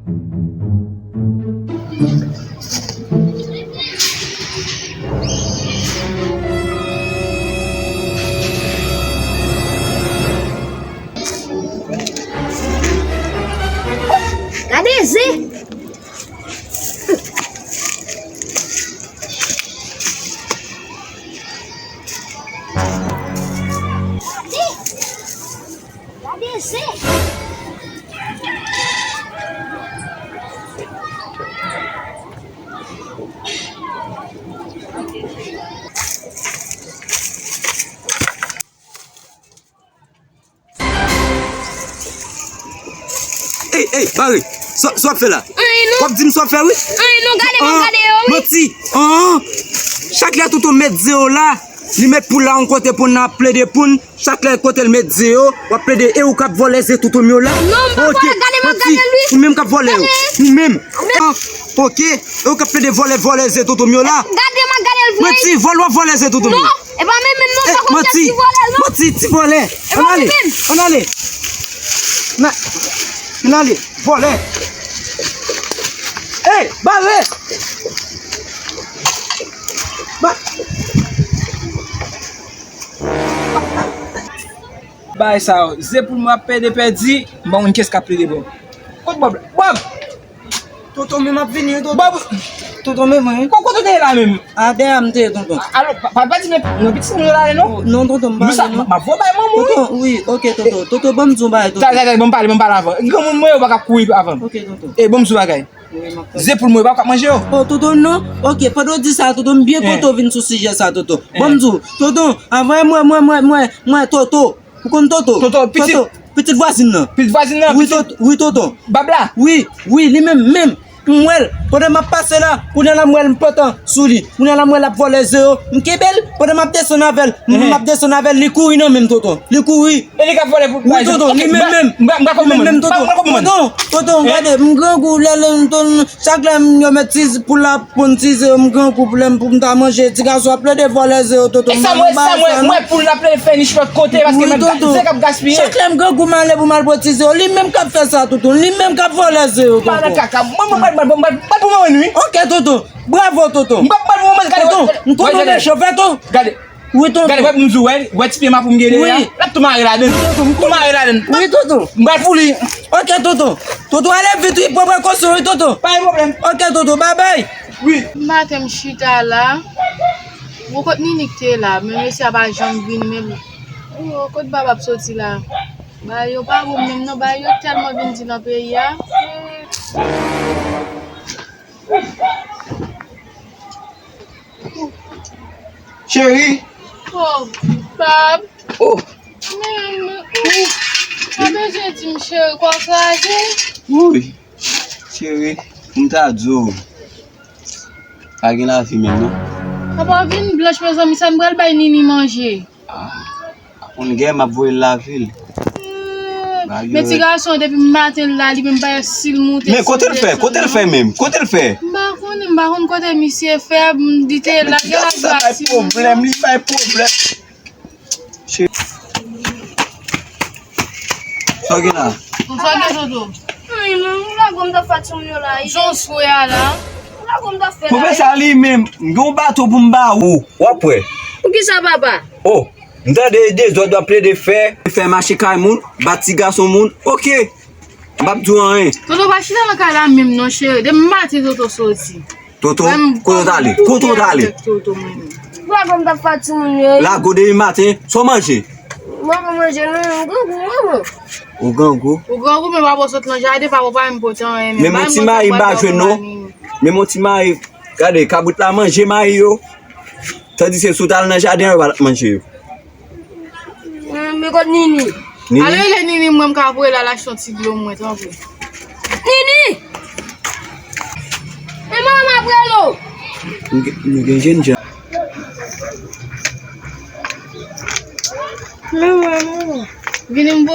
Cadê Zé? Cadê Zé? Hey, Barry, soit fait là. Non. Comme dit soit fait oui. Non, gardez oui. Menti. Chaque là tout met zéro là. Li met pour là en côté pour n'a plaider pour chaque là côté le met zéro, ou plaider et ou cap voler c'est tout mieux là. Non, OK. Gardez lui. Ou même cap voler. Ou même. OK. Et ou cap plaider voler c'est tout mieux là. Gardez lui. Menti, voler c'est tout mieux. Non. Et pas même non, pas comme ça tu voles non. Menti, tu voler. On allez. On allez, voler. Hey, Barry. Bah ça, c'est pour moi perdre perdu, bon qu'est-ce qu'a pris de bon. Bob. Tonton même a venu Bob. tonton même. Pourquoi tu es là même? Ah derrière tonton. Alors papa dit non petit nous là non. Non tonton Ma voix ba maman. tonton oui, OK tonton. Tonton bon zumba tonton. Ça bon parler avant. Comme moi pas courir avant. OK tonton. Et bon sou bagay. C'est pour moi pas manger. Oh tonton non. OK, pas de dire ça tonton bien tonton vinn sous sujet ça tonton. Bon tonton, avant moi tonton. Vous connaissez Toto? Toto, petite voisine là. Petite voisine là. Oui tonton. Babla. Oui, lui-même. Mouel, pendant m'a passé là, pendant la mouel m'potant sous lui, pendant la mouel a volé zéro, m'kebel, pendant m'a descend avec, les couilles non même tonton, les couilles. Et les gars volé pour Oui tonton, même tonton, regardez, m'grand coup là chaque là me mettre pour la pontise, m'grand coup pour m'ta manger, petit garçon a plein de volé zéro tonton. Et ça moi pour l'appeler finish votre côté parce que c'est cap gaspiller. Chaque là m'grand coup mal pour mal potiser, lui même cap fait ça tonton, lui même cap volé zéro tonton. OK tonton. Bravo tonton. Tonton le chauffeur tonton. Regardez. Oui tonton. Regardez ouais m'jou ouais tu ma pour me guérir. Là tout mari là dedans. Tout mari là dedans. Oui tonton. M'ba pour lui. OK tonton. Tonton allez vite pour prendre console tonton. Pas de problème. OK tonton, bye bye. Oui. Matem chita là. Vous côté ni que là, même si a pas jambe vinn même. Oh, côté baba sorti là. Ba yo pas vous même non, ba yo tellement vinn dans pays là. Chérie. Oh, Bob. Oh. Papa, j'ai dit, chérie, quoi faire? Oui, chérie, m'ta dit, pas gen la vie même non. Papa, viens blanche mes amis, ça me brûle pas ni manger. On gen m'a voyer la ville. Mais petit garçon depuis matin là, il même pas s'il monte. Mais côté le fait même, côté le fait. Bah on côté monsieur fait dit là il y a pas de problème, il pas de problème. Ça gen là. On fait que toto. Là comme da façon là. J'en suis là. Là comme da fait. Pour faire ça lui même, gon bateau pour m'ba ou après. Pour qui ça papa? Oh, m'ta des autres doit plaider faire marcher kay moun, bati garçon moun. OK. M'pa dou rien. Toto pas chita dans la même non chérie. De matin toto sorti. Toto, koto dale. Là comme da façon La go de matin, so manger. moi manger non. Au gango. Au grand goût mais pas sortir dans jardin pas important. Mais mon petit mari ba jwe non. Mais mon petit mari, regardez, kabout la manger mari yo. Tandis que sous dans jardin va manger yo. Mais quoi Nini? Alors il est Nini moi m'ka pour la chanti de l'eau moi tant Nini! Et maman après l'eau. Nous gen jeune. Non. Vini mbo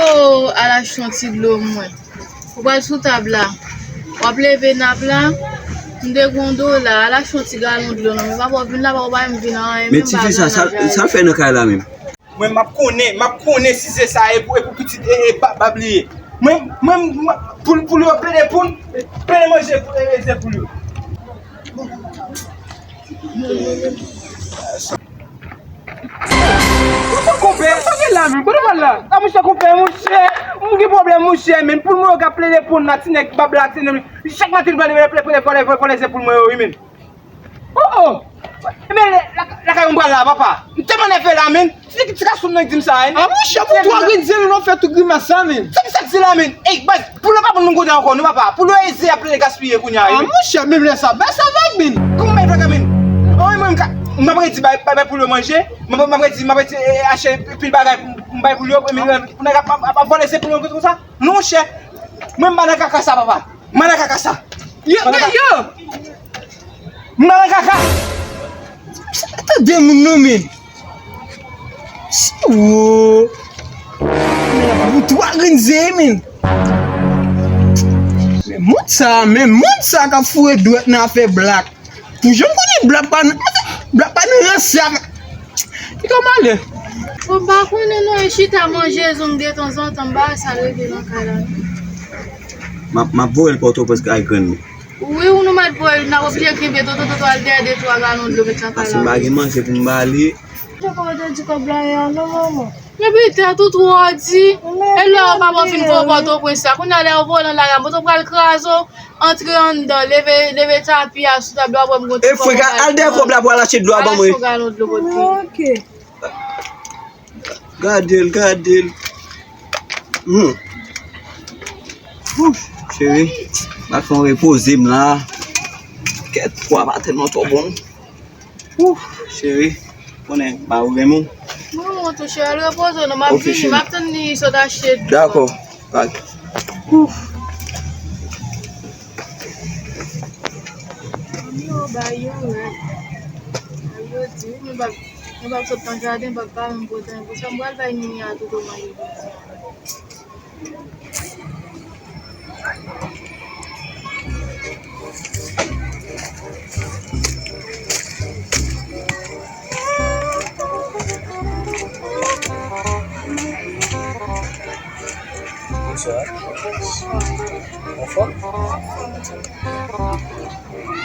à la chantier de l'eau moi. Ou pas sous table là. Ou appeler venable là. M'de gondo là à la chantier galon de l'eau. Mais pas venir là pas me venir. Mais tu fais ça fait dans cas là même. Moi m'a connais si c'est ça et pour petit et pas oublier. Mwen pou yo ple de poun, ple de manje pou yo. Koupe, fage la men, kote man la? A mwen se koupe, mwen ge problem mwen che men, pou mwen yo ka ple de poun na tinek babla, tinek, chak matin mwen ple de pou mwen yo men. Oh! Men, la kayon bran la, papa. Mte man e fe la men, ti ka soun nan dim sa en. A mwen che, pou to a gwen dize nou fè tou grima sa men. Sa ki sa ki la men, bas, pou lo pa pou nou gode ankon, nou papa, pou lo eze aple de gaspille koun ya. A mwen che, men ble sa, ben sa vek men. Kou mwen vek men? Mwen apre di bay pou lo manje, mwen apre di ache pil bagay pou bay pou lo, pou nè ap volese pou lo kote kon sa. Non che, mwen manan kaka sa papa, manan kaka sa. Yo! Manan kaka! Ata de moun nou men. Wou. Men, tou a grenze men. Moun sa ka fure dwet nan fe blak. Toujou koni blak pa nan ransak. Ki koman le? Ou ba konen nou e chita manje zon de ton zon tan ba salwe de nan kalan. Ma vo el poto pos ka ay gren mi. Oui, ou nou mat pou el nan obje kribe to al de to a ganon de bet nan kalan. Asi magi manje pou mbali. Te kon de di ko blan yan nou maman. Me bite a tout wadi. E la ou pa bon fin pou poto pou sa. Koun ale ou volan la gam. Boto pral kraso, entre an dan, leve tapi a sou tabla ou mwen E fwe ka al de kob la pou ala chet do a ban mwen. Ok. Gadel. Chéri, bak fon repose m la. Ket fwa pa telman to bon. Chéri, konen, ba ou remou. Moun touche, repose nou, ma vini, ma ten ni soda chet. Dako, bak. Yo bayon, ayo di, mwen bak sot tan jaden, bak pa mwen poten, pou sa mwal bay ni a tout o mayo. Bonsoir. Bonsoir.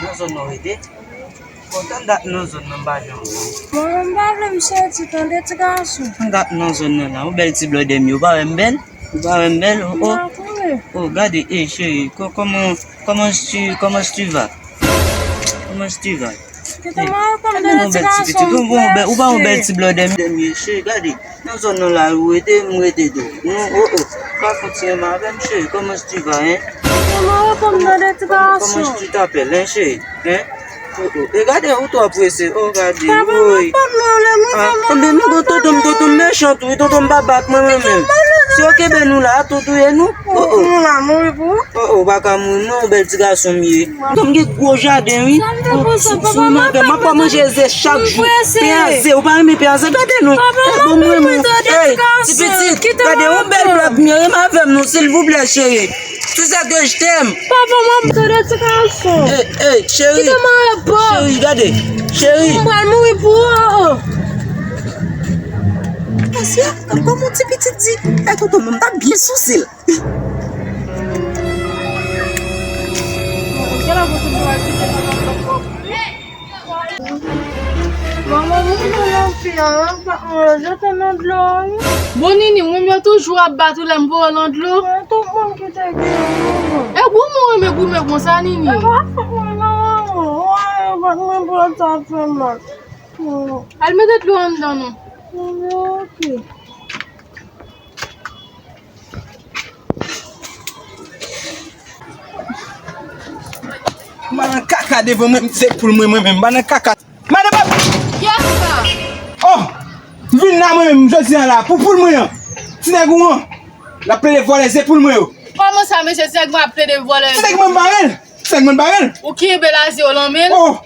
Nan zon nou ede? Kontan dat nan zon nan ba jan. Mwen mbavle mse ti ton de ti gansou. Dat nan zon nan la, ou bel ti blode mi, ou ba wembel? Ou ba wembel? Oh, gade, chérie, comment tu vas? Comment tu vas? Ki te mwen kom de ti gansou. Ou ba wembel ti blode mi, chérie, gade, nan zon nan la, ou ede do. Pas continuer ma même chérie, comment tu vas, hein? Mwen kom de ti gansou. Comment tu t'appelles, hein, chérie? Hein? Regardez où toi pressé, regardez. Oui. Mais nous, tonton méchant, tonton babat, moi-même. Si ok, ben nous là, tout et nous. Baka non, bel petit garçon mieux. Comme des gros jardins, oui. Ma pas manger chaque jour. Péazé, ou pas aimer péazé, regardez nous. Petit petit, regardez, on belle blague mieux, ma femme, nous, s'il vous plaît, chérie. C'est ça que je t'aime. Papa, maman, de ti gansou. Chérie. Ki te mwen bon. Chérie, regardez. Chérie. Mwen moui pou. Monsieur, comme mon petit dit, tonton même pas bien souci. Maman, mwen fiyan, jete nan dlo. Bonini, mwen mwen toujou ap batou lem pou lan dlo. Tout moun ki te gen. E gou mwen kon sa nini. Mwen pou ta fe man. Al mette dlo an dan nou. Ok. Manan kaka devon mwen se pou mwen, manan kaka. Manan bab! Yaka! Oh! Vin nan mwen, jodi an la, pou mwen. Tinek ou mwen, la ple de vole se pou mwen yo. Koman sa mèche sek mwen ap ple de vole? Sek mwen barel. Ou ki belaze o lan men? Oh!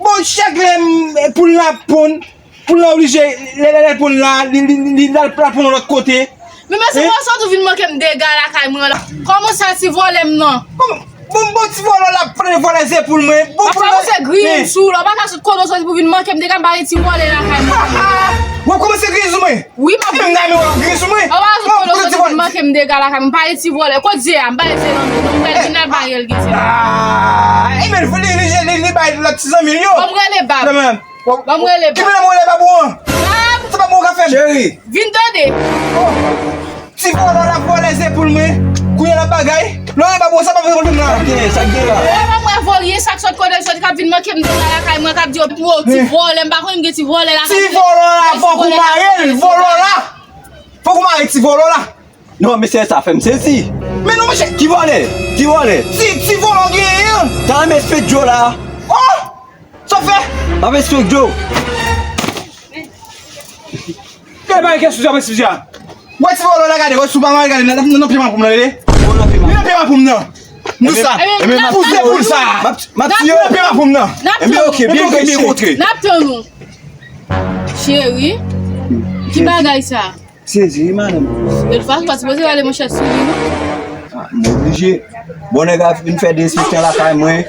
Bon, chak le pou la pon, pou la oblige, le pon la, li la pon l'ot kote. Mais c'est pour ça que tu viens me dégager la caille. Comment ça si volem non? Bon ti vole la prendre voler pour moi. Bon c'est green sous là, pas que ce code ça pour venir manquer me dégager ba ti voler la caille. Ou commencé à griser moi? Oui, Même n'a pas griser moi. manke mde gala ka mpale ti vole ko je mpale se non mpale final barrel gite Ah, mais il faut les bails de la petite millions. Bam rele bab bam rele Qui bab me l'a molé babou? bab C'est pas mon café. Chérie, vin dode Si vous la voie les épaules moi, couiller la bagaille. Là babou ça pas besoin de là. ça qui est là. Mwen volye sak sot kode sot kap vin manke mde gala ka mwen kap di yo ti vole mba kon mge ti vole la Si volo là, faut qu'on marie, volo là. Faut qu'on marie si volo là. Non, mais c'est ça, fait me saisir. Mais non monsieur, Qui vole? Qui vole? si volo gagne. T'as un espèce de Joe là. Oh! Ça fait. T'as un espèce de Joe. Quel bail qu'est-ce que vous avez si bien? Ouais, si volo là regardez, ouais super mal regardez, non paiement pour me l'aller. On a fait Non paiement pour me. Nous ça. Eh bien, Poussez pour ça. ma petite. Non paiement pour me. Eh bien, ok, bien que que rencontrer. Napton nou chéri ki bagay sa Saisir, madame. de fas pas pose wale mwen chat sou li nou Mon obligé. Bon, les gars, une fait des systèmes là, quand même,